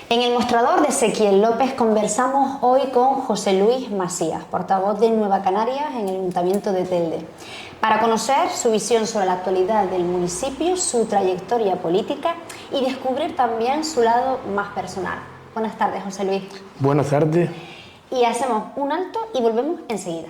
En el mostrador de Ezequiel López conversamos hoy con José Luis Macías, portavoz de Nueva Canarias en el Ayuntamiento de Telde, para conocer su visión sobre la actualidad del municipio, su trayectoria política y descubrir también su lado más personal. Buenas tardes, José Luis. Buenas tardes. Y hacemos un alto y volvemos enseguida.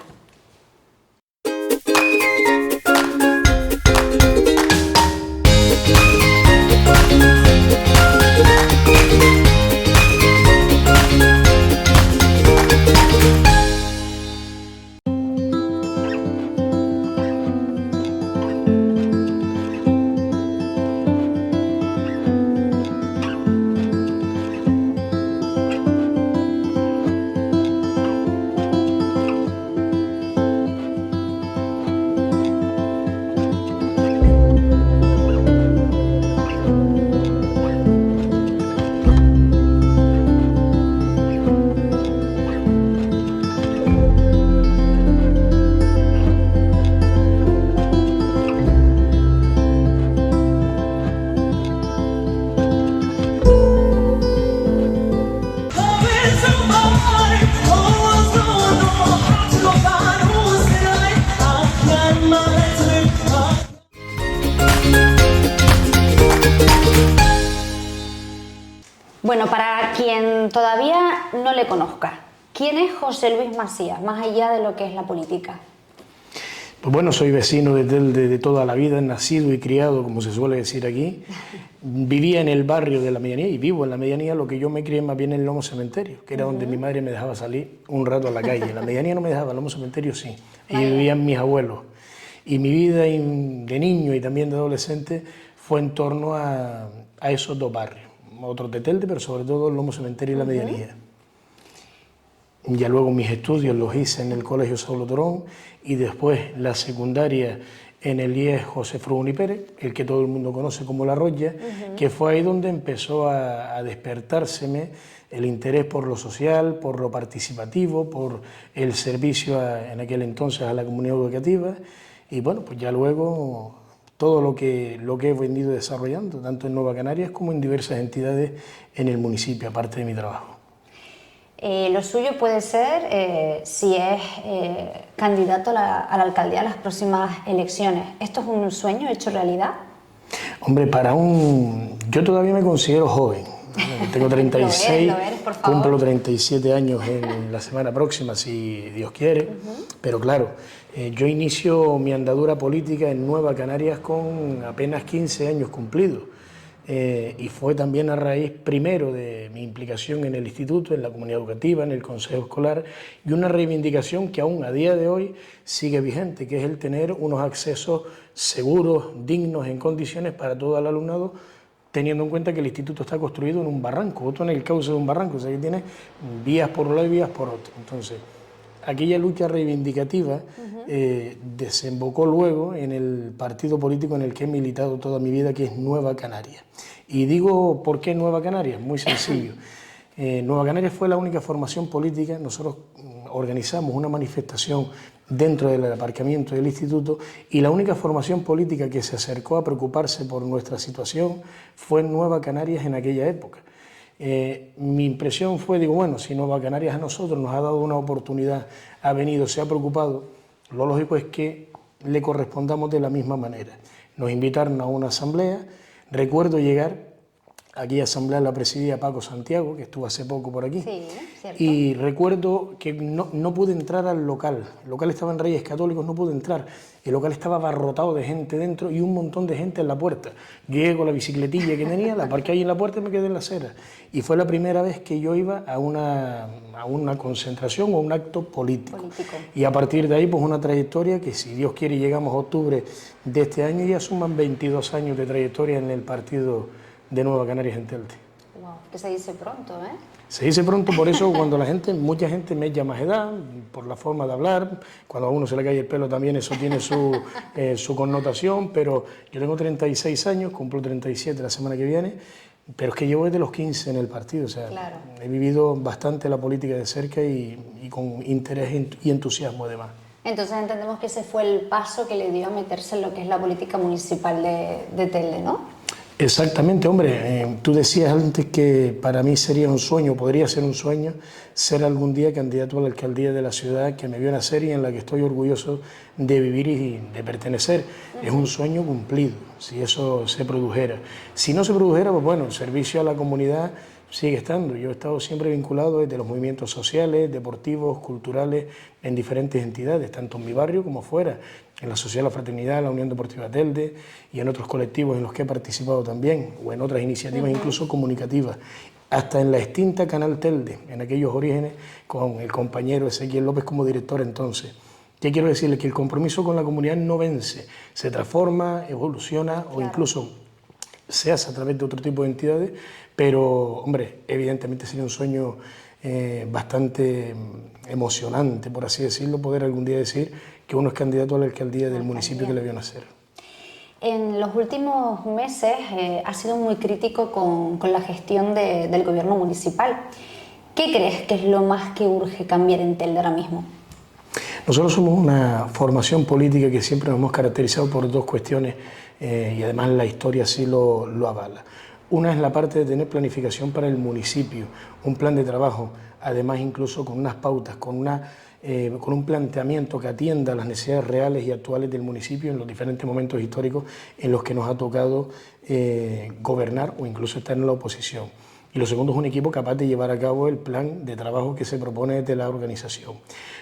Bueno, para quien todavía no le conozca, ¿quién es José Luis Macías, más allá de lo que es la política? Pues bueno, soy vecino de Telde de toda la vida, nacido y criado, como se suele decir aquí. Vivía en el barrio de la Medianía y vivo en la Medianía, lo que yo me crié más bien en el Lomo Cementerio, que era donde mi madre me dejaba salir un rato a la calle. En la Medianía no me dejaba, en el Lomo Cementerio sí. Y vivían mis abuelos. Y mi vida de niño y también de adolescente fue en torno a esos dos barrios. Otros de Telde, pero sobre todo el Lomo Cementerio y la Medianía. Ya luego mis estudios los hice en el Colegio Saulo Torón y después la secundaria en el IES José Frugoni Pérez, el que todo el mundo conoce como La Roya, que fue ahí donde empezó a despertárseme el interés por lo social, por lo participativo, por el servicio en aquel entonces a la comunidad educativa y bueno, pues ya luego todo lo que he venido desarrollando, tanto en Nueva Canarias como en diversas entidades en el municipio, aparte de mi trabajo. Lo suyo puede ser, si es candidato a la alcaldía a las próximas elecciones. ¿Esto es un sueño hecho realidad? Hombre, yo todavía me considero joven. Tengo 36, lo eres, por favor. Cumplo 37 años en la semana próxima, si Dios quiere. Pero claro, yo inicio mi andadura política en Nueva Canarias con apenas 15 años cumplidos. Y fue también a raíz primero de mi implicación en el instituto, en la comunidad educativa, en el consejo escolar y una reivindicación que aún a día de hoy sigue vigente, que es el tener unos accesos seguros, dignos, en condiciones para todo el alumnado, teniendo en cuenta que el instituto está construido en un barranco, otro en el cauce de un barranco, o sea que tiene vías por un lado y vías por otro. Entonces, aquella lucha reivindicativa desembocó luego en el partido político en el que he militado toda mi vida, que es Nueva Canarias. Y digo, ¿por qué Nueva Canarias? Muy sencillo. Nueva Canarias fue la única formación política, nosotros organizamos una manifestación dentro del aparcamiento del instituto y la única formación política que se acercó a preocuparse por nuestra situación fue Nueva Canarias en aquella época. Mi impresión fue, digo, bueno, si Nueva Canarias a nosotros nos ha dado una oportunidad, ha venido, se ha preocupado, lo lógico es que le correspondamos de la misma manera. Nos invitaron a una asamblea, recuerdo llegar, aquella asamblea la presidía Paco Santiago, que estuvo hace poco por aquí, sí, cierto. Y recuerdo que no pude entrar al local, el local estaba en Reyes Católicos, no pude entrar, el local estaba abarrotado de gente dentro y un montón de gente en la puerta. Yo llegué con la bicicletilla que tenía, la aparqué ahí en la puerta y me quedé en la acera. Y fue la primera vez que yo iba a una concentración o un acto político. Y a partir de ahí, pues una trayectoria que, si Dios quiere, llegamos a octubre de este año y ya suman 22 años de trayectoria en el partido de Nueva Canarias en Telde. Wow, que se dice pronto, ¿eh? Se dice pronto, por eso cuando mucha gente me echa más edad, por la forma de hablar, cuando a uno se le cae el pelo también eso tiene su connotación, pero yo tengo 36 años, cumplo 37 la semana que viene, pero es que llevo desde los 15 en el partido, o sea, claro, he vivido bastante la política de cerca y con interés y entusiasmo además. Entonces entendemos que ese fue el paso que le dio a meterse en lo que es la política municipal de Telde, ¿no? Exactamente, hombre. Tú decías antes que para mí sería un sueño, podría ser un sueño, ser algún día candidato a la alcaldía de la ciudad que me vio nacer y en la que estoy orgulloso de vivir y de pertenecer. Es un sueño cumplido, si eso se produjera. Si no se produjera, pues bueno, el servicio a la comunidad sigue estando. Yo he estado siempre vinculado desde los movimientos sociales, deportivos, culturales, en diferentes entidades, tanto en mi barrio como fuera, en la Sociedad de la Fraternidad, la Unión Deportiva Telde y en otros colectivos en los que he participado también, o en otras iniciativas incluso comunicativas, hasta en la extinta Canal Telde, en aquellos orígenes, con el compañero Ezequiel López como director entonces. ¿Qué quiero decirle? Que el compromiso con la comunidad no vence, se transforma, evoluciona o incluso se hace a través de otro tipo de entidades, pero, hombre, evidentemente sería un sueño bastante emocionante, por así decirlo, poder algún día decir que uno es candidato a la alcaldía del municipio que le vio nacer. En los últimos meses ha sido muy crítico con la gestión del gobierno municipal. ¿Qué crees que es lo más que urge cambiar en Telde ahora mismo? Nosotros somos una formación política que siempre nos hemos caracterizado por dos cuestiones y además la historia así lo avala. Una es la parte de tener planificación para el municipio, un plan de trabajo, además incluso con unas pautas, con un planteamiento que atienda a las necesidades reales y actuales del municipio en los diferentes momentos históricos en los que nos ha tocado gobernar o incluso estar en la oposición. Y lo segundo es un equipo capaz de llevar a cabo el plan de trabajo que se propone desde la organización.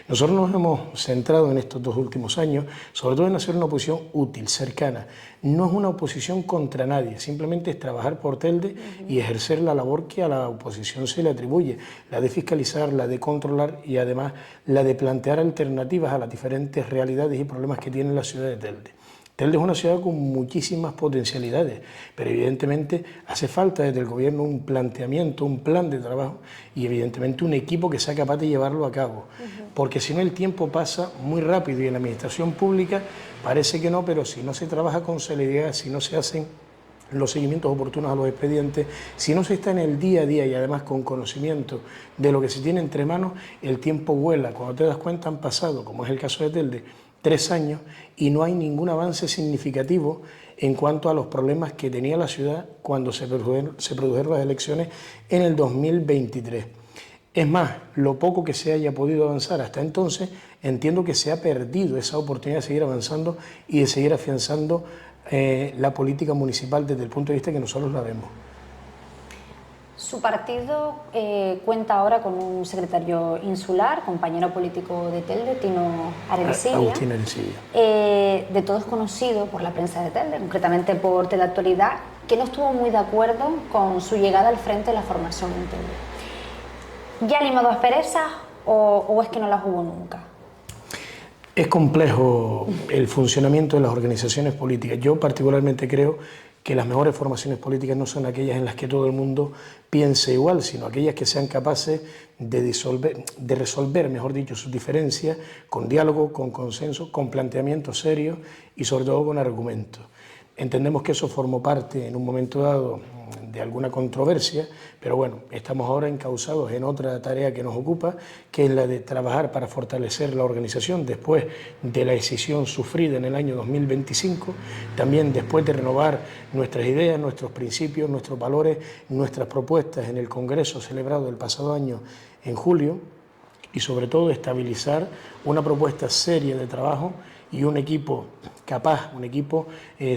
Nosotros nos hemos centrado en estos 2 últimos años, sobre todo en hacer una oposición útil, cercana. No es una oposición contra nadie, simplemente es trabajar por Telde y ejercer la labor que a la oposición se le atribuye, la de fiscalizar, la de controlar y además la de plantear alternativas a las diferentes realidades y problemas que tiene la ciudad de Telde. Telde es una ciudad con muchísimas potencialidades, pero evidentemente hace falta desde el gobierno un planteamiento, un plan de trabajo y evidentemente un equipo que sea capaz de llevarlo a cabo. Porque si no el tiempo pasa muy rápido y en la administración pública parece que no, pero si no se trabaja con celeridad, si no se hacen los seguimientos oportunos a los expedientes, si no se está en el día a día y además con conocimiento de lo que se tiene entre manos, el tiempo vuela. Cuando te das cuenta han pasado, como es el caso de Telde, 3 años y no hay ningún avance significativo en cuanto a los problemas que tenía la ciudad cuando se produjeron las elecciones en el 2023. Es más, lo poco que se haya podido avanzar hasta entonces, entiendo que se ha perdido esa oportunidad de seguir avanzando y de seguir afianzando la política municipal desde el punto de vista que nosotros la vemos. Su partido cuenta ahora con un secretario insular, compañero político de Telde, Tino Arencibia. Agustín Arencibia. De todos conocido por la prensa de Telde, concretamente por Teleactualidad, que no estuvo muy de acuerdo con su llegada al frente de la formación en Telde. ¿Ya ha limado asperezas o es que no las hubo nunca? Es complejo el funcionamiento de las organizaciones políticas. Yo particularmente creo que las mejores formaciones políticas no son aquellas en las que todo el mundo piense igual, sino aquellas que sean capaces de resolver, mejor dicho, sus diferencias con diálogo, con consenso, con planteamientos serios y sobre todo con argumentos. Entendemos que eso formó parte en un momento dado de alguna controversia, pero bueno, estamos ahora encausados en otra tarea que nos ocupa, que es la de trabajar para fortalecer la organización después de la decisión sufrida en el año 2025, también después de renovar nuestras ideas, nuestros principios, nuestros valores, nuestras propuestas en el Congreso celebrado el pasado año en julio y sobre todo estabilizar una propuesta seria de trabajo y un equipo capaz, un equipo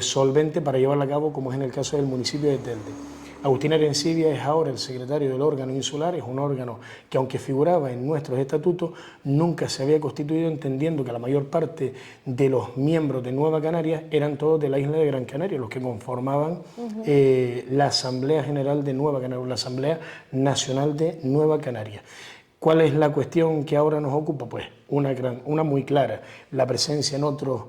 solvente para llevarla a cabo, como es en el caso del municipio de Telde. Agustín Arencibia es ahora el secretario del órgano insular, es un órgano que aunque figuraba en nuestros estatutos, nunca se había constituido, entendiendo que la mayor parte de los miembros de Nueva Canarias eran todos de la isla de Gran Canaria, los que conformaban la Asamblea General de Nueva Canaria, la Asamblea Nacional de Nueva Canaria. ¿Cuál es la cuestión que ahora nos ocupa? Pues una muy clara, la presencia en otros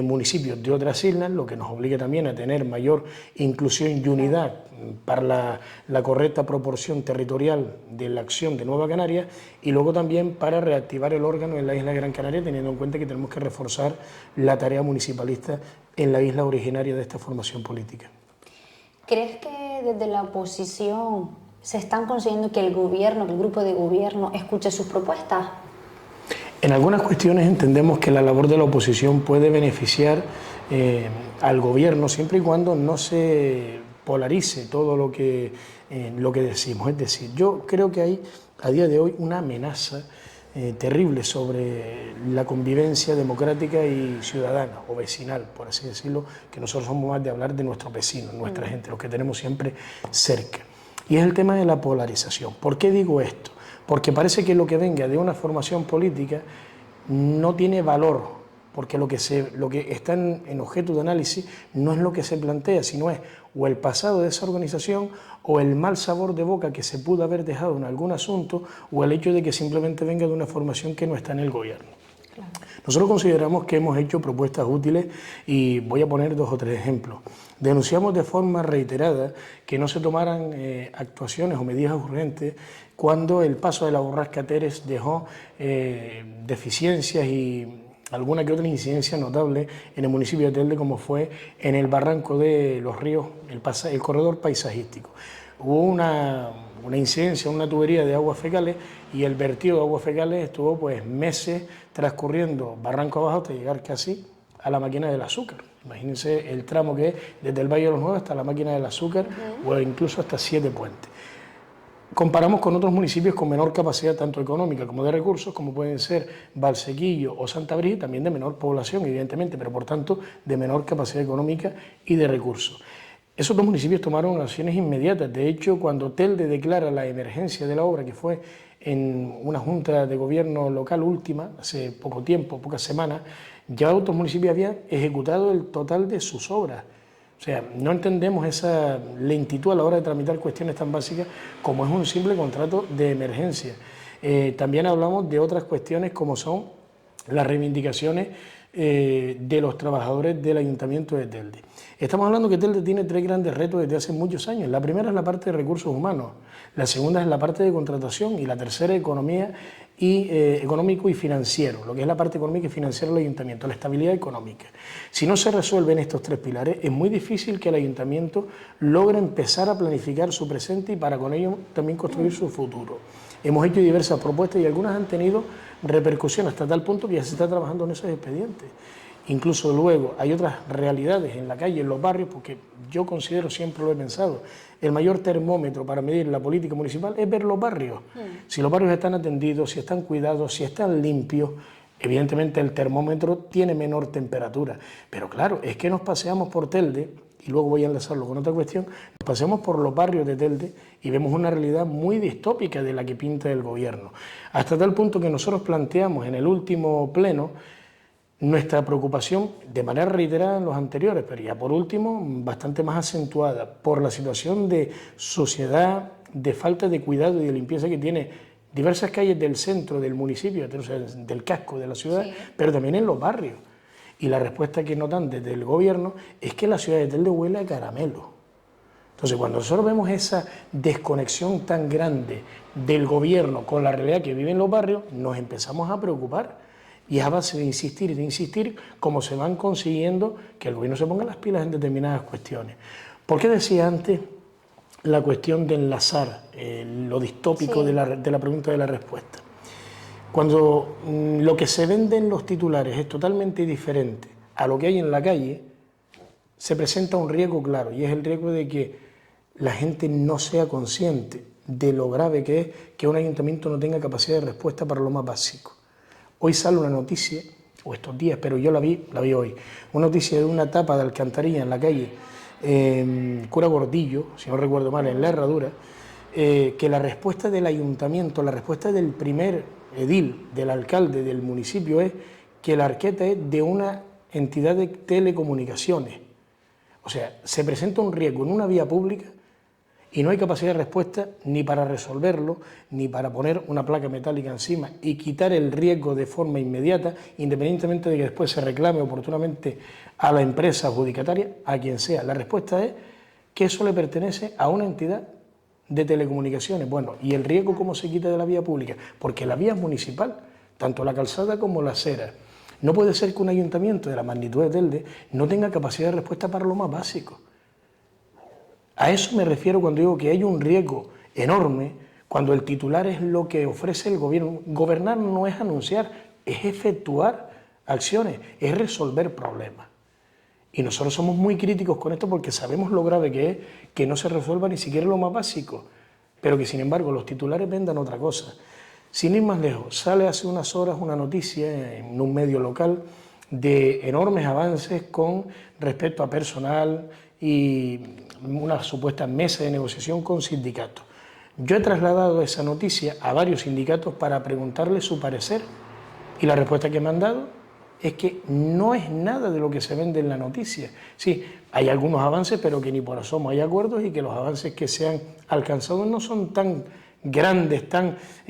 municipios de otras islas, lo que nos obliga también a tener mayor inclusión y unidad para la correcta proporción territorial de la acción de Nueva Canaria y luego también para reactivar el órgano en la isla de Gran Canaria, teniendo en cuenta que tenemos que reforzar la tarea municipalista en la isla originaria de esta formación política. ¿Crees que desde la oposición se están consiguiendo que el gobierno, que el grupo de gobierno escuche sus propuestas? En algunas cuestiones entendemos que la labor de la oposición puede beneficiar al gobierno siempre y cuando no se polarice todo lo que decimos. Es decir, yo creo que hay a día de hoy una amenaza terrible sobre la convivencia democrática y ciudadana o vecinal, por así decirlo, que nosotros somos más de hablar de nuestros vecinos, nuestra gente, los que tenemos siempre cerca. Y es el tema de la polarización. ¿Por qué digo esto? Porque parece que lo que venga de una formación política no tiene valor, porque lo que está en objeto de análisis no es lo que se plantea, sino es o el pasado de esa organización o el mal sabor de boca que se pudo haber dejado en algún asunto o el hecho de que simplemente venga de una formación que no está en el gobierno. Claro. Nosotros consideramos que hemos hecho propuestas útiles y voy a poner 2 o 3 ejemplos. Denunciamos de forma reiterada que no se tomaran actuaciones o medidas urgentes cuando el paso de la borrasca Teres dejó deficiencias y alguna que otra incidencia notable en el municipio de Telde, como fue en el barranco de los ríos, el corredor paisajístico. Hubo una incidencia, una tubería de aguas fecales y el vertido de aguas fecales estuvo pues meses transcurriendo barranco abajo hasta llegar casi a la máquina del azúcar. Imagínense el tramo que es desde el Valle de los Nuevos hasta la máquina del azúcar o incluso hasta 7 puentes. Comparamos con otros municipios con menor capacidad tanto económica como de recursos, como pueden ser Valsequillo o Santa Brígida, también de menor población, evidentemente, pero por tanto de menor capacidad económica y de recursos. Esos 2 municipios tomaron acciones inmediatas. De hecho, cuando Telde declara la emergencia de la obra, que fue en una junta de gobierno local última, hace poco tiempo, pocas semanas, ya otros municipios habían ejecutado el total de sus obras. O sea, no entendemos esa lentitud a la hora de tramitar cuestiones tan básicas como es un simple contrato de emergencia. También hablamos de otras cuestiones como son las reivindicaciones de los trabajadores del Ayuntamiento de Telde. Estamos hablando que Telde tiene 3 grandes retos desde hace muchos años. La primera es la parte de recursos humanos, la segunda es la parte de contratación y la tercera economía económico y financiero, lo que es la parte económica y financiera del Ayuntamiento, la estabilidad económica. Si no se resuelven estos 3 pilares, es muy difícil que el Ayuntamiento logre empezar a planificar su presente y para con ello también construir su futuro. Hemos hecho diversas propuestas y algunas han tenido repercusión hasta tal punto que ya se está trabajando en esos expedientes. Incluso luego hay otras realidades en la calle, en los barrios, porque yo considero, siempre lo he pensado, el mayor termómetro para medir la política municipal es ver los barrios. Si los barrios están atendidos, si están cuidados, si están limpios, evidentemente el termómetro tiene menor temperatura. Pero claro, es que nos paseamos por Telde, y luego voy a enlazarlo con otra cuestión, nos paseamos por los barrios de Telde y vemos una realidad muy distópica de la que pinta el gobierno. Hasta tal punto que nosotros planteamos en el último pleno nuestra preocupación de manera reiterada en los anteriores, pero ya por último bastante más acentuada por la situación de sociedad, de falta de cuidado y de limpieza que tiene diversas calles del centro del municipio, o sea, del casco de la ciudad, sí, pero también en los barrios. Y la respuesta que nos dan desde el gobierno es que la ciudad de Telde huele a caramelo. Entonces, cuando nosotros vemos esa desconexión tan grande del gobierno con la realidad que viven los barrios, nos empezamos a preocupar. Y es a base de insistir, como se van consiguiendo que el gobierno se ponga las pilas en determinadas cuestiones. ¿Por qué decía antes la cuestión de enlazar lo distópico sí, de la pregunta y de la respuesta? Cuando lo que se vende en los titulares es totalmente diferente a lo que hay en la calle, se presenta un riesgo claro, y es el riesgo de que la gente no sea consciente de lo grave que es que un ayuntamiento no tenga capacidad de respuesta para lo más básico. Hoy sale una noticia, o estos días, pero yo la vi hoy, una noticia de una tapa de alcantarilla en la calle Cura Gordillo, si no recuerdo mal, en La Herradura, que la respuesta del ayuntamiento, la respuesta del primer edil, del alcalde del municipio, es que la arqueta es de una entidad de telecomunicaciones. O sea, se presenta un riesgo en una vía pública y no hay capacidad de respuesta ni para resolverlo, ni para poner una placa metálica encima y quitar el riesgo de forma inmediata, independientemente de que después se reclame oportunamente a la empresa adjudicataria, a quien sea. La respuesta es que eso le pertenece a una entidad de telecomunicaciones. Bueno, ¿y el riesgo cómo se quita de la vía pública? Porque la vía es municipal, tanto la calzada como la acera. No puede ser que un ayuntamiento de la magnitud de Telde no tenga capacidad de respuesta para lo más básico. A eso me refiero cuando digo que hay un riesgo enorme cuando el titular es lo que ofrece el gobierno. Gobernar no es anunciar, es efectuar acciones, es resolver problemas. Y nosotros somos muy críticos con esto porque sabemos lo grave que es que no se resuelva ni siquiera lo más básico, pero que sin embargo los titulares vendan otra cosa. Sin ir más lejos, sale hace unas horas una noticia en un medio local de enormes avances con respecto a personal y una supuesta mesa de negociación con sindicatos. Yo he trasladado esa noticia a varios sindicatos para preguntarles su parecer y la respuesta que me han dado es que no es nada de lo que se vende en la noticia. Sí, hay algunos avances, pero que ni por asomo hay acuerdos y que los avances que se han alcanzado no son tan grandes,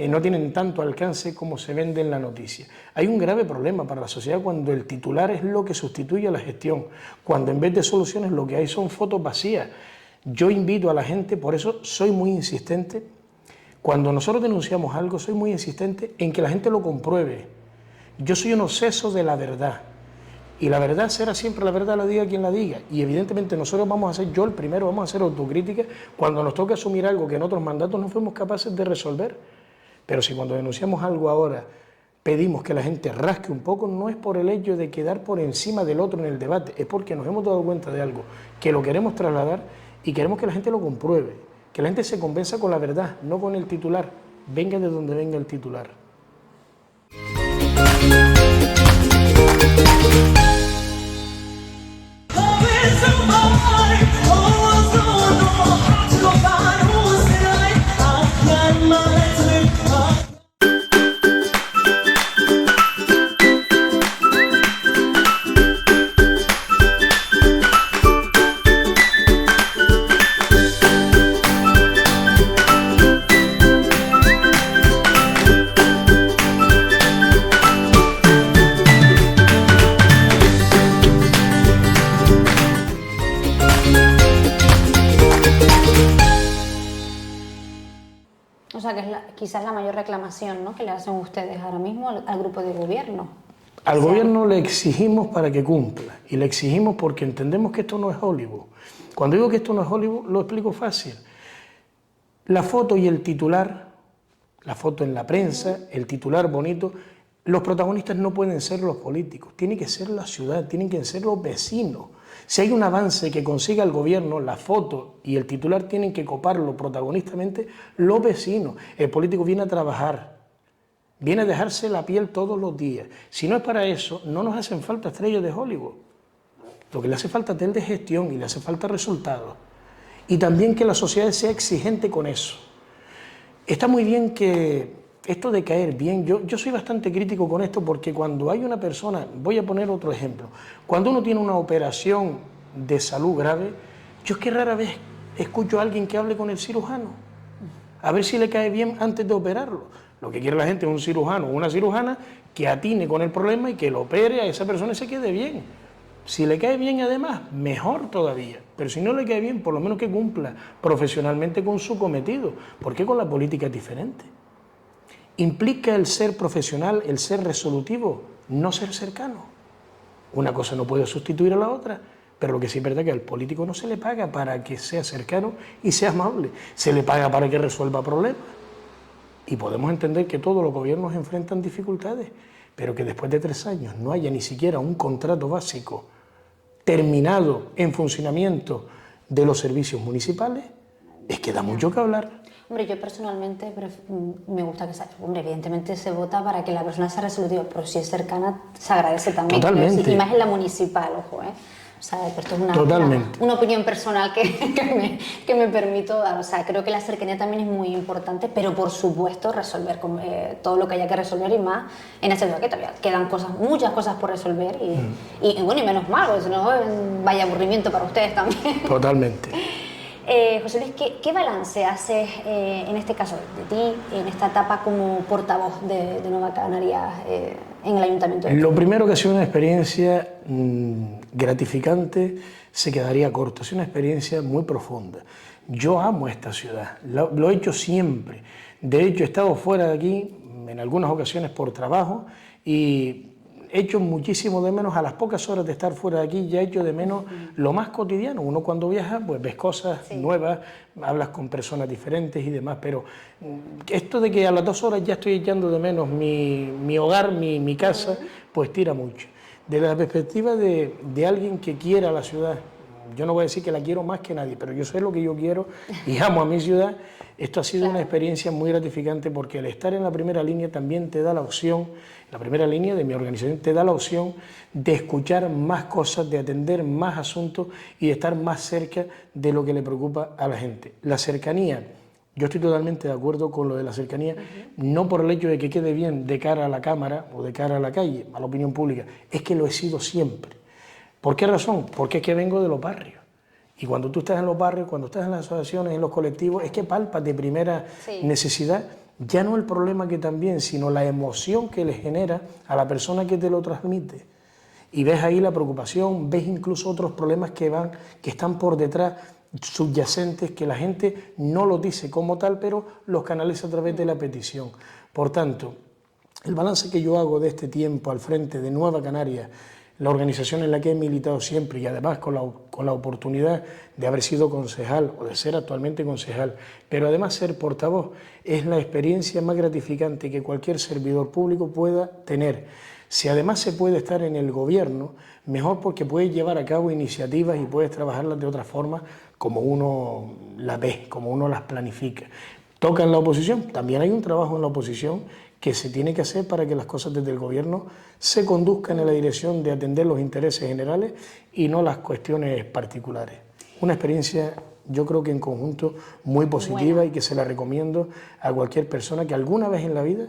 no tienen tanto alcance como se vende en la noticia. Hay un grave problema para la sociedad cuando el titular es lo que sustituye a la gestión, cuando en vez de soluciones lo que hay son fotos vacías. Yo invito a la gente, por eso soy muy insistente, cuando nosotros denunciamos algo, soy muy insistente en que la gente lo compruebe. Yo soy un obseso de la verdad, y la verdad será siempre la verdad, la diga quien la diga, y evidentemente nosotros vamos a hacer, yo el primero, vamos a hacer autocrítica cuando nos toca asumir algo que en otros mandatos no fuimos capaces de resolver. Pero si cuando denunciamos algo ahora pedimos que la gente rasque un poco, no es por el hecho de quedar por encima del otro en el debate, es porque nos hemos dado cuenta de algo, que lo queremos trasladar y queremos que la gente lo compruebe, que la gente se convenza con la verdad, no con el titular, venga de donde venga el titular. O sea, que es quizás la mayor reclamación, ¿no?, que le hacen ustedes ahora mismo al grupo de gobierno. Al gobierno le exigimos para que cumpla, y le exigimos porque entendemos que esto no es Hollywood. Cuando digo que esto no es Hollywood, lo explico fácil. La foto y el titular, la foto en la prensa, el titular bonito, los protagonistas no pueden ser los políticos, tiene que ser la ciudad, tienen que ser los vecinos. Si hay un avance que consiga el gobierno, la foto y el titular tienen que coparlo protagonistamente los vecinos. El político viene a trabajar, viene a dejarse la piel todos los días. Si no es para eso, no nos hacen falta estrellas de Hollywood. Lo que le hace falta es de gestión y le hace falta resultados. Y también que la sociedad sea exigente con eso. Está muy bien que esto de caer bien, yo soy bastante crítico con esto porque cuando hay una persona, voy a poner otro ejemplo, cuando uno tiene una operación de salud grave, yo es que rara vez escucho a alguien que hable con el cirujano, a ver si le cae bien antes de operarlo. Lo que quiere la gente es un cirujano o una cirujana que atine con el problema y que lo opere a esa persona y se quede bien. Si le cae bien además, mejor todavía, pero si no le cae bien, por lo menos que cumpla profesionalmente con su cometido, porque con la política es diferente. Implica el ser profesional, el ser resolutivo, no ser cercano. Una cosa no puede sustituir a la otra, pero lo que sí es verdad es que al político no se le paga para que sea cercano y sea amable, se le paga para que resuelva problemas. Y podemos entender que todos los gobiernos enfrentan dificultades, pero que después de 3 años no haya ni siquiera un contrato básico terminado en funcionamiento de los servicios municipales, es que da mucho que hablar. Hombre, yo personalmente me gusta que sea... Hombre, evidentemente se vota para que la persona sea resolutiva, pero si es cercana se agradece también. Totalmente. Y más en la municipal, ojo, ¿eh? O sea, esto es una opinión personal que me permito dar. O sea, creo que la cercanía también es muy importante, pero por supuesto resolver todo lo que haya que resolver y más en este momento que todavía quedan muchas cosas por resolver y bueno, y menos mal, porque si no vaya aburrimiento para ustedes también. Totalmente. José Luis, ¿qué balance haces en este caso de ti, en esta etapa como portavoz de Nueva Canarias en el Ayuntamiento? Lo primero, que ha sido una experiencia gratificante, se quedaría corto, es una experiencia muy profunda. Yo amo esta ciudad, lo he hecho siempre. De hecho, he estado fuera de aquí en algunas ocasiones por trabajo y he hecho muchísimo de menos, a las pocas horas de estar fuera de aquí, ya he hecho de menos lo más cotidiano. Uno cuando viaja, pues ves cosas nuevas, hablas con personas diferentes y demás, pero esto de que a las 2 horas ya estoy echando de menos mi hogar, mi casa, pues tira mucho. desde la perspectiva de alguien que quiera la ciudad. Yo no voy a decir que la quiero más que nadie, pero yo sé lo que yo quiero y amo a mi ciudad. Esto ha sido una experiencia muy gratificante porque el estar en la primera línea también te da la opción, la primera línea de mi organización te da la opción de escuchar más cosas, de atender más asuntos y de estar más cerca de lo que le preocupa a la gente. La cercanía, yo estoy totalmente de acuerdo con lo de la cercanía, no por el hecho de que quede bien de cara a la cámara o de cara a la calle, a la opinión pública, es que lo he sido siempre. ¿Por qué razón? Porque es que vengo de los barrios. Y cuando tú estás en los barrios, cuando estás en las asociaciones, en los colectivos, es que palpas de primera necesidad, ya no el problema que también, sino la emoción que le genera a la persona que te lo transmite. Y ves ahí la preocupación, ves incluso otros problemas que están por detrás, subyacentes, que la gente no los dice como tal, pero los canaliza a través de la petición. Por tanto, el balance que yo hago de este tiempo al frente de Nueva Canarias, la organización en la que he militado siempre y además con la oportunidad de haber sido concejal o de ser actualmente concejal, pero además ser portavoz, es la experiencia más gratificante que cualquier servidor público pueda tener. Si además se puede estar en el gobierno, mejor porque puedes llevar a cabo iniciativas y puedes trabajarlas de otra forma como uno las ve, como uno las planifica. Toca en la oposición, también hay un trabajo en la oposición que se tiene que hacer para que las cosas desde el gobierno se conduzcan en la dirección de atender los intereses generales y no las cuestiones particulares. Una experiencia, yo creo que en conjunto, muy positiva y que se la recomiendo a cualquier persona que alguna vez en la vida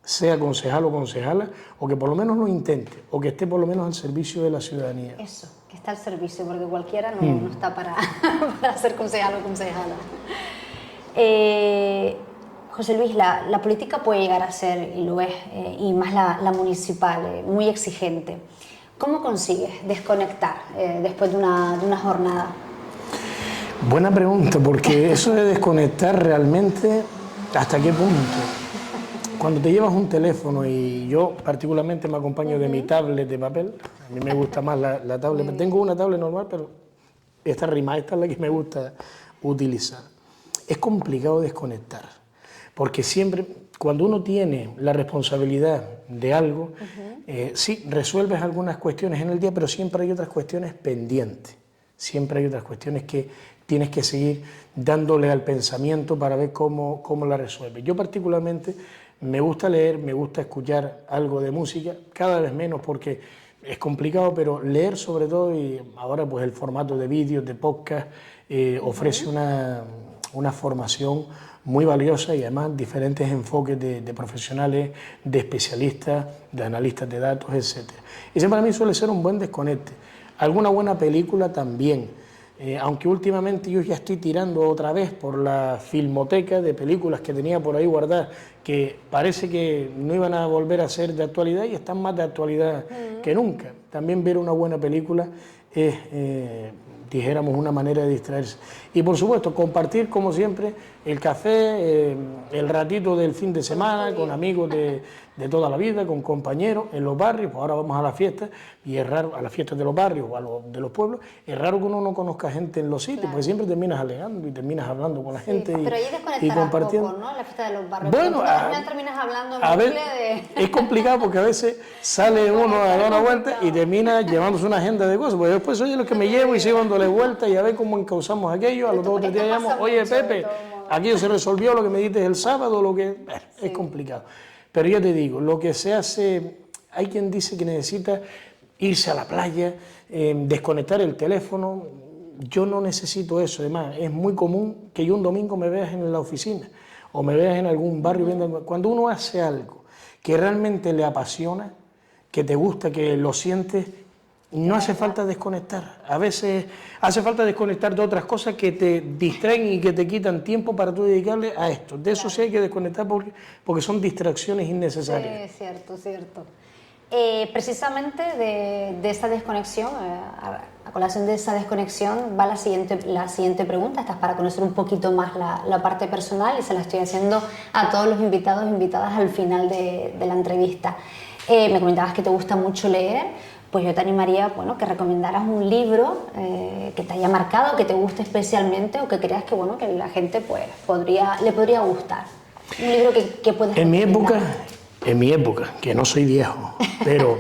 sea concejal o concejala, o que por lo menos lo intente, o que esté por lo menos al servicio de la ciudadanía. Eso, que está al servicio, porque cualquiera no está para ser concejal o concejala. José Luis, la política puede llegar a ser, y lo es, y más la municipal, muy exigente. ¿Cómo consigues desconectar después de una jornada? Buena pregunta, porque eso de desconectar realmente, ¿hasta qué punto? Cuando te llevas un teléfono, y yo particularmente me acompaño de mi tablet de papel, a mí me gusta más la tablet, tengo una tablet normal, pero esta es la que me gusta utilizar. Es complicado desconectar, porque siempre, cuando uno tiene la responsabilidad de algo, sí, resuelves algunas cuestiones en el día, pero siempre hay otras cuestiones pendientes, siempre hay otras cuestiones que tienes que seguir dándole al pensamiento para ver cómo la resuelves. Yo particularmente me gusta leer, me gusta escuchar algo de música, cada vez menos porque es complicado, pero leer sobre todo, y ahora pues el formato de vídeos, de podcast, ofrece una formación muy valiosa y además diferentes enfoques de profesionales, de especialistas, de analistas de datos, etc. Ese para mí suele ser un buen desconecte. Alguna buena película también. Aunque últimamente yo ya estoy tirando otra vez por la filmoteca de películas que tenía por ahí guardadas, que parece que no iban a volver a ser de actualidad y están más de actualidad que nunca. También ver una buena película es, dijéramos, una manera de distraerse. Y por supuesto, compartir como siempre el café, el ratito del fin de semana con amigos de toda la vida, con compañeros en los barrios. Pues ahora vamos a las fiestas, y es raro, a las fiestas de los barrios o de los pueblos, es raro que uno no conozca gente en los sitios, porque siempre terminas alegando y terminas hablando con la gente y compartiendo. Poco, ¿no? La fiesta de los barrios. Bueno, terminas hablando a ver, es complicado porque a veces sale uno a dar una vuelta y termina llevándose una agenda de cosas, porque después soy yo lo que me llevo y sigo dándole vuelta y a ver cómo encauzamos aquello. A los 2 o 3 días llamo, oye Pepe, aquello se resolvió, lo que me dijiste el sábado, lo que... es complicado. Pero yo te digo, lo que se hace, hay quien dice que necesita irse a la playa, desconectar el teléfono. Yo no necesito eso. Además, es muy común que yo un domingo me veas en la oficina o me veas en algún barrio viendo. Cuando uno hace algo que realmente le apasiona, que te gusta, que lo sientes, no hace falta desconectar. A veces hace falta desconectar de otras cosas que te distraen y que te quitan tiempo para tú dedicarle a esto. De eso sí hay que desconectar porque son distracciones innecesarias. Sí, cierto. Precisamente de esa desconexión, a colación de esa desconexión, va la siguiente pregunta. Esta es para conocer un poquito más la parte personal y se la estoy haciendo a todos los invitados e invitadas al final de la entrevista. Me comentabas que te gusta mucho leer. Pues yo te animaría, bueno, que recomendaras un libro que te haya marcado, que te guste especialmente o que creas que, bueno, que la gente pues, le podría gustar. Un libro que puedas En mi época, que no soy viejo, pero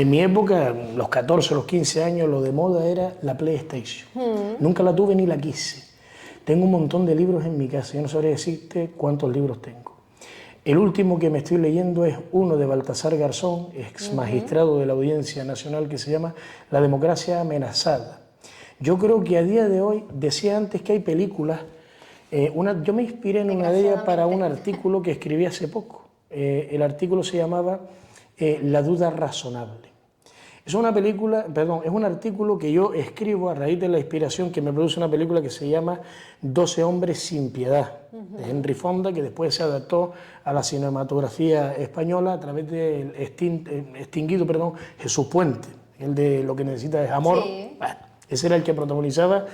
En mi época, los 14, los 15 años, lo de moda era la PlayStation. Nunca la tuve ni la quise. Tengo un montón de libros en mi casa, yo no sabría decirte cuántos libros tengo. El último que me estoy leyendo es uno de Baltasar Garzón, ex magistrado de la Audiencia Nacional, que se llama La democracia amenazada. Yo creo que a día de hoy, decía antes que hay películas, yo me inspiré en una de ellas para un artículo que escribí hace poco. El artículo se llamaba La duda razonable. Es una película, perdón, es un artículo que yo escribo a raíz de la inspiración que me produce una película que se llama 12 hombres sin piedad, de Henry Fonda, que después se adaptó a la cinematografía española a través del extinguido Jesús Puente, el de Lo que necesita es amor. Sí. Bueno, ese era el que protagonizaba,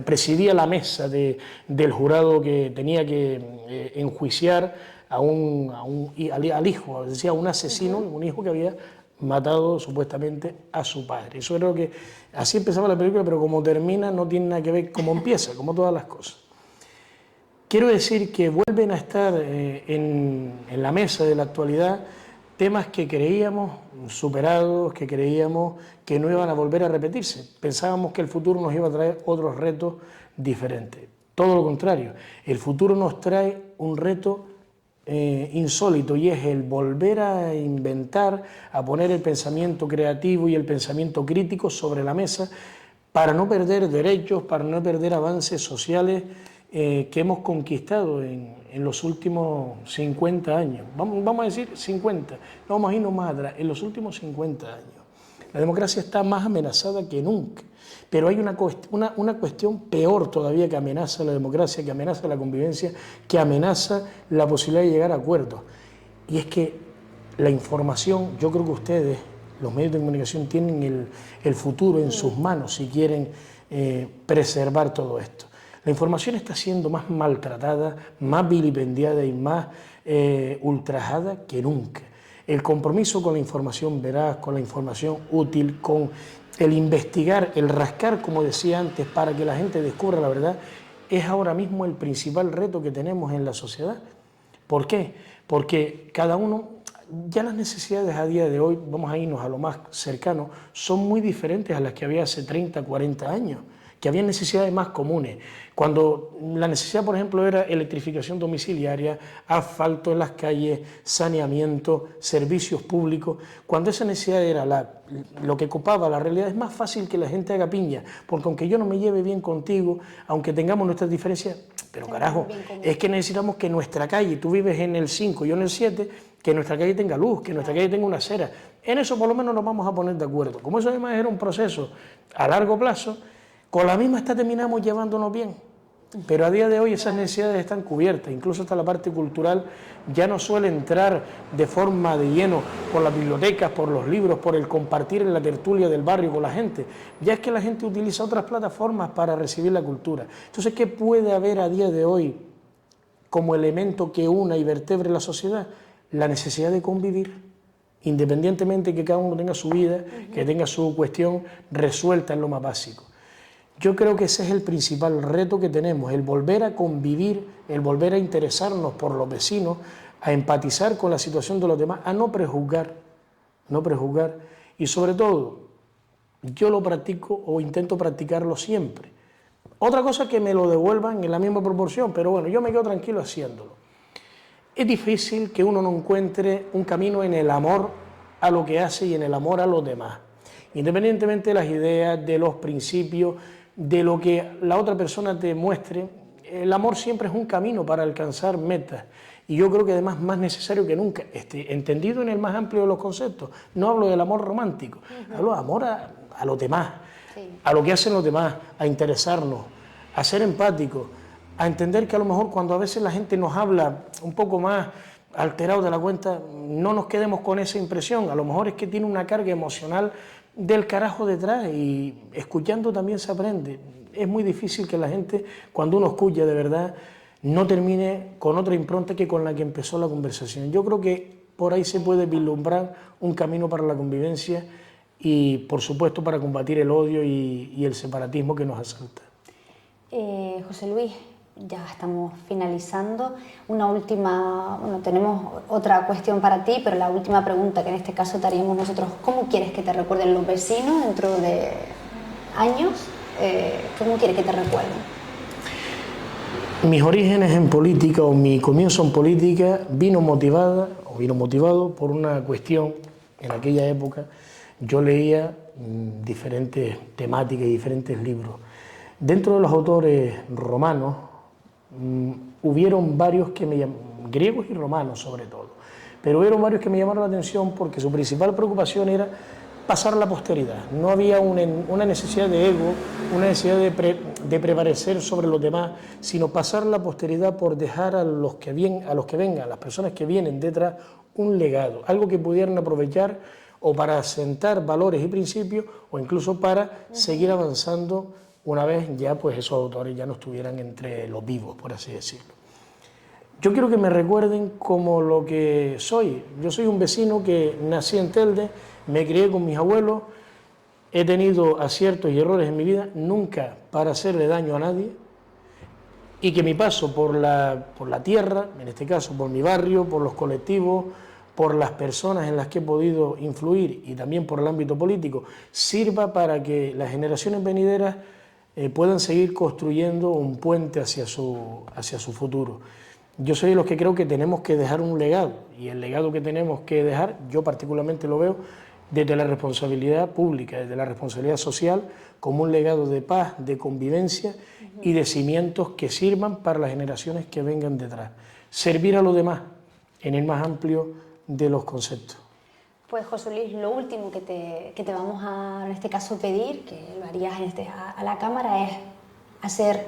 presidía la mesa del jurado que tenía que enjuiciar al hijo, decía, a un asesino, un hijo que había matado supuestamente a su padre. Eso era lo que, así empezaba la película, pero como termina no tiene nada que ver cómo empieza, como todas las cosas. Quiero decir que vuelven a estar en la mesa de la actualidad temas que creíamos superados, que creíamos que no iban a volver a repetirse. Pensábamos que el futuro nos iba a traer otros retos diferentes. Todo lo contrario, el futuro nos trae un reto insólito, y es el volver a inventar, a poner el pensamiento creativo y el pensamiento crítico sobre la mesa para no perder derechos, para no perder avances sociales que hemos conquistado en los últimos 50 años. Vamos a decir 50, no vamos a irnos más atrás, en los últimos 50 años. La democracia está más amenazada que nunca. Pero hay una cuestión peor todavía que amenaza la democracia, que amenaza la convivencia, que amenaza la posibilidad de llegar a acuerdos. Y es que la información, yo creo que ustedes, los medios de comunicación, tienen el futuro en sus manos si quieren preservar todo esto. La información está siendo más maltratada, más vilipendiada y más ultrajada que nunca. El compromiso con la información veraz, con la información útil, con el investigar, el rascar, como decía antes, para que la gente descubra la verdad, es ahora mismo el principal reto que tenemos en la sociedad. ¿Por qué? Porque cada uno, ya las necesidades a día de hoy, vamos a irnos a lo más cercano, son muy diferentes a las que había hace 30, 40 años, que había necesidades más comunes. Cuando la necesidad, por ejemplo, era electrificación domiciliaria, asfalto en las calles, saneamiento, servicios públicos, cuando esa necesidad era lo que copaba la realidad, es más fácil que la gente haga piña, porque aunque yo no me lleve bien contigo, aunque tengamos nuestras diferencias, pero carajo, es que necesitamos que nuestra calle, tú vives en el 5, yo en el 7, que nuestra calle tenga luz, que nuestra calle tenga una acera. En eso por lo menos nos vamos a poner de acuerdo. Como eso además era un proceso a largo plazo, con la misma terminamos llevándonos bien, pero a día de hoy esas necesidades están cubiertas, incluso hasta la parte cultural ya no suele entrar de forma de lleno por las bibliotecas, por los libros, por el compartir en la tertulia del barrio con la gente, ya es que la gente utiliza otras plataformas para recibir la cultura. Entonces, ¿qué puede haber a día de hoy como elemento que una y vertebre la sociedad? La necesidad de convivir, independientemente que cada uno tenga su vida, que tenga su cuestión resuelta en lo más básico. Yo creo que ese es el principal reto que tenemos, el volver a convivir, el volver a interesarnos por los vecinos, a empatizar con la situación de los demás, a no prejuzgar, y sobre todo, yo lo practico o intento practicarlo siempre. Otra cosa es que me lo devuelvan en la misma proporción, pero bueno, yo me quedo tranquilo haciéndolo. Es difícil que uno no encuentre un camino en el amor a lo que hace y en el amor a los demás, independientemente de las ideas, de los principios, de lo que la otra persona te muestre. El amor siempre es un camino para alcanzar metas, y yo creo que además más necesario que nunca, entendido en el más amplio de los conceptos. No hablo del amor romántico, hablo de amor a los demás, a lo que hacen los demás, a interesarnos, a ser empáticos, a entender que a lo mejor cuando a veces la gente nos habla un poco más alterado de la cuenta, no nos quedemos con esa impresión, a lo mejor es que tiene una carga emocional del carajo detrás, y escuchando también se aprende. Es muy difícil que la gente, cuando uno escucha de verdad, no termine con otra impronta que con la que empezó la conversación. Yo creo que por ahí se puede vislumbrar un camino para la convivencia y, por supuesto, para combatir el odio y el separatismo que nos asalta. José Luis, ya estamos finalizando. Una última, bueno, tenemos otra cuestión para ti, pero la última pregunta que en este caso te haríamos nosotros: ¿cómo quieres que te recuerden los vecinos dentro de años? ¿Cómo quieres que te recuerden? Mis orígenes en política, o mi comienzo en política, vino motivado por una cuestión. En aquella época yo leía diferentes temáticas y diferentes libros. Dentro de los autores romanos, hubieron varios que me llamaron, griegos y romanos sobre todo, pero hubieron varios que me llamaron la atención porque su principal preocupación era pasar a la posteridad. No había una necesidad de ego, una necesidad de prevalecer sobre los demás, sino pasar a la posteridad por dejar a los que vengan, a las personas que vienen detrás, un legado, algo que pudieran aprovechar o para asentar valores y principios, o incluso para seguir avanzando una vez ya pues esos autores ya no estuvieran entre los vivos, por así decirlo. Yo quiero que me recuerden como lo que soy. Yo soy un vecino que nací en Telde, me crié con mis abuelos, he tenido aciertos y errores en mi vida, nunca para hacerle daño a nadie, y que mi paso por la tierra, en este caso por mi barrio, por los colectivos, por las personas en las que he podido influir y también por el ámbito político, sirva para que las generaciones venideras puedan seguir construyendo un puente hacia su futuro. Yo soy de los que creo que tenemos que dejar un legado, y el legado que tenemos que dejar, yo particularmente lo veo desde la responsabilidad pública, desde la responsabilidad social, como un legado de paz, de convivencia y de cimientos que sirvan para las generaciones que vengan detrás. Servir a los demás en el más amplio de los conceptos. Pues José Luis, lo último que te vamos a, en este caso, pedir, que lo harías a la cámara, es hacer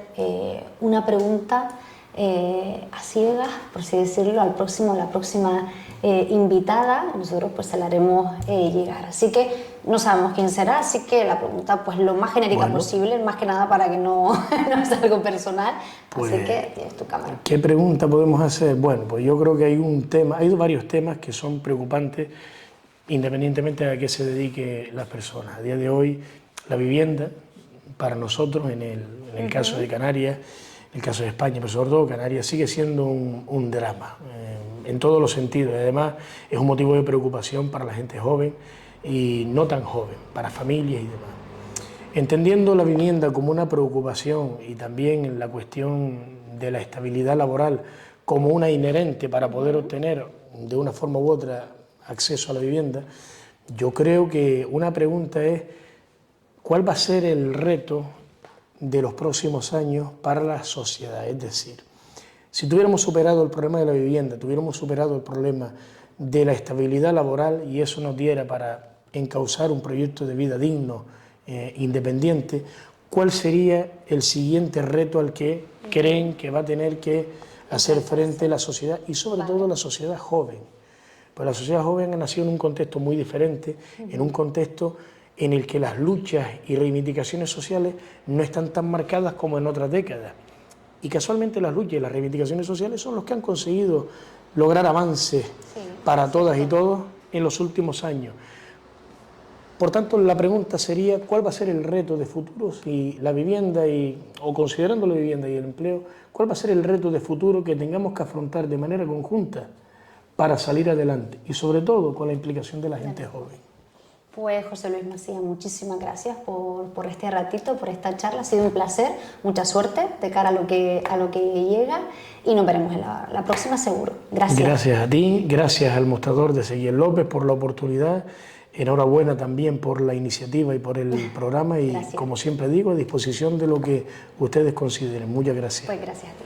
una pregunta a ciegas, por así decirlo, la próxima invitada. Nosotros pues se la haremos llegar. Así que no sabemos quién será, así que la pregunta pues lo más genérica posible, más que nada para que no es algo personal. Pues, así que tienes tu cámara. ¿Qué pregunta podemos hacer? Bueno, pues yo creo que hay varios temas que son preocupantes independientemente de a qué se dedique las personas. A día de hoy, la vivienda, para nosotros, en el caso de Canarias, en el caso de España, pero sobre todo Canarias, sigue siendo un drama, en todos los sentidos. Además, es un motivo de preocupación para la gente joven y no tan joven, para familias y demás. Entendiendo la vivienda como una preocupación y también la cuestión de la estabilidad laboral como una inherente para poder obtener de una forma u otra acceso a la vivienda, yo creo que una pregunta es: ¿cuál va a ser el reto de los próximos años para la sociedad? Es decir, si tuviéramos superado el problema de la vivienda, tuviéramos superado el problema de la estabilidad laboral y eso nos diera para encauzar un proyecto de vida digno, independiente, ¿cuál sería el siguiente reto al que creen que va a tener que hacer frente la sociedad y sobre todo la sociedad joven? Pues la sociedad joven ha nacido en un contexto muy diferente, en un contexto en el que las luchas y reivindicaciones sociales no están tan marcadas como en otras décadas. Y casualmente las luchas y las reivindicaciones sociales son los que han conseguido lograr avances para todas y todos en los últimos años. Por tanto, la pregunta sería: ¿cuál va a ser el reto de futuro si la vivienda o considerando la vivienda y el empleo, cuál va a ser el reto de futuro que tengamos que afrontar de manera conjunta para salir adelante, y sobre todo con la implicación de la gente joven? Pues José Luis Macías, muchísimas gracias por este ratito, por esta charla. Ha sido un placer, mucha suerte de cara a lo que llega, y nos veremos en la próxima seguro. Gracias. Gracias a ti, gracias al mostrador de Ezequiel López por la oportunidad. Enhorabuena también por la iniciativa y por el programa, y como siempre digo, a disposición de lo que ustedes consideren. Muchas gracias. Pues gracias a ti.